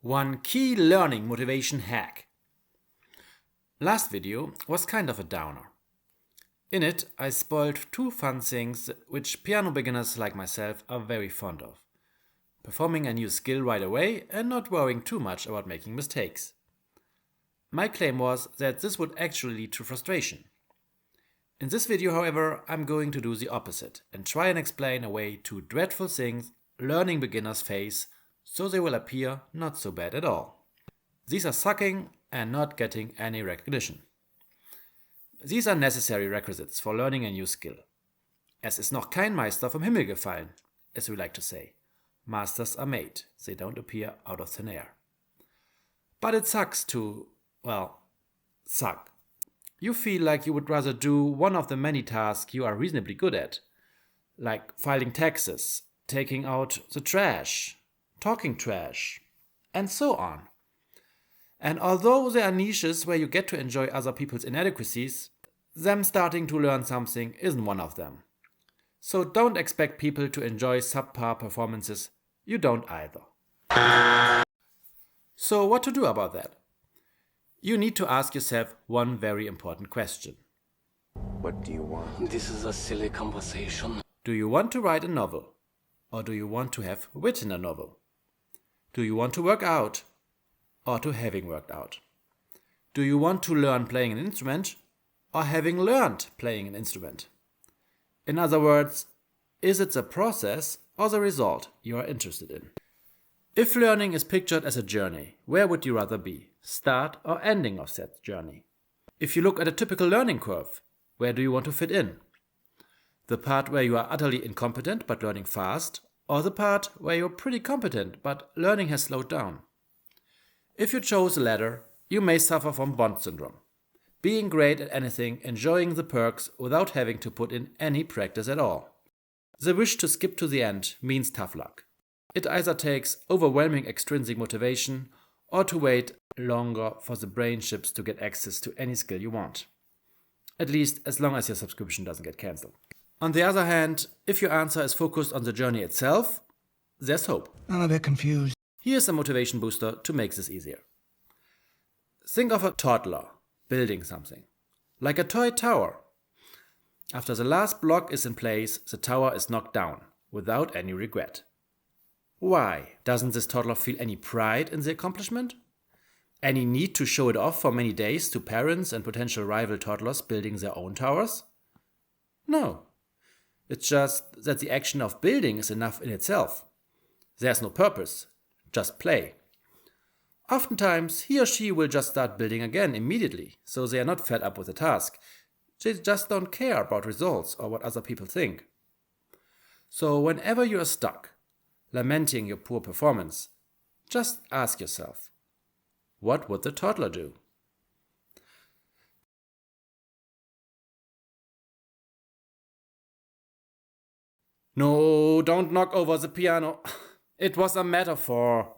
One key learning motivation hack. Last video was kind of a downer. In it, I spoiled two fun things which piano beginners like myself are very fond of. Performing a new skill right away and not worrying too much about making mistakes. My claim was that this would actually lead to frustration. In this video, however, I'm going to do the opposite and try and explain away two dreadful things learning beginners face so they will appear not so bad at all. These are sucking and not getting any recognition. These are necessary requisites for learning a new skill. Es ist noch kein Meister vom Himmel gefallen, as we like to say. Masters are made, they don't appear out of thin air. But it sucks to, suck. You feel like you would rather do one of the many tasks you are reasonably good at, like filing taxes, taking out the trash, talking trash, and so on. And although there are niches where you get to enjoy other people's inadequacies, them starting to learn something isn't one of them. So don't expect people to enjoy subpar performances. You don't either. So what to do about that? You need to ask yourself one very important question. What do you want? This is a silly conversation. Do you want to write a novel? Or do you want to have written a novel? Do you want to work out? Or to having worked out? Do you want to learn playing an instrument? Or having learned playing an instrument? In other words, is it the process or the result you are interested in? If learning is pictured as a journey, where would you rather be, start or ending of that journey? If you look at a typical learning curve, where do you want to fit in? The part where you are utterly incompetent but learning fast, or the part where you're pretty competent but learning has slowed down? If you chose the latter, you may suffer from Bond syndrome. Being great at anything, enjoying the perks without having to put in any practice at all. The wish to skip to the end means tough luck. It either takes overwhelming extrinsic motivation or to wait longer for the brain chips to get access to any skill you want. At least as long as your subscription doesn't get cancelled. On the other hand, if your answer is focused on the journey itself, there's hope. I'm a bit confused. Here's a motivation booster to make this easier. Think of a toddler building something, like a toy tower. After the last block is in place, the tower is knocked down, without any regret. Why? Doesn't this toddler feel any pride in the accomplishment? Any need to show it off for many days to parents and potential rival toddlers building their own towers? No. It's just that the action of building is enough in itself. There's no purpose, just play. Oftentimes, he or she will just start building again immediately, so they are not fed up with the task. They just don't care about results or what other people think. So whenever you are stuck, lamenting your poor performance, just ask yourself, what would the toddler do? No, don't knock over the piano. It was a metaphor.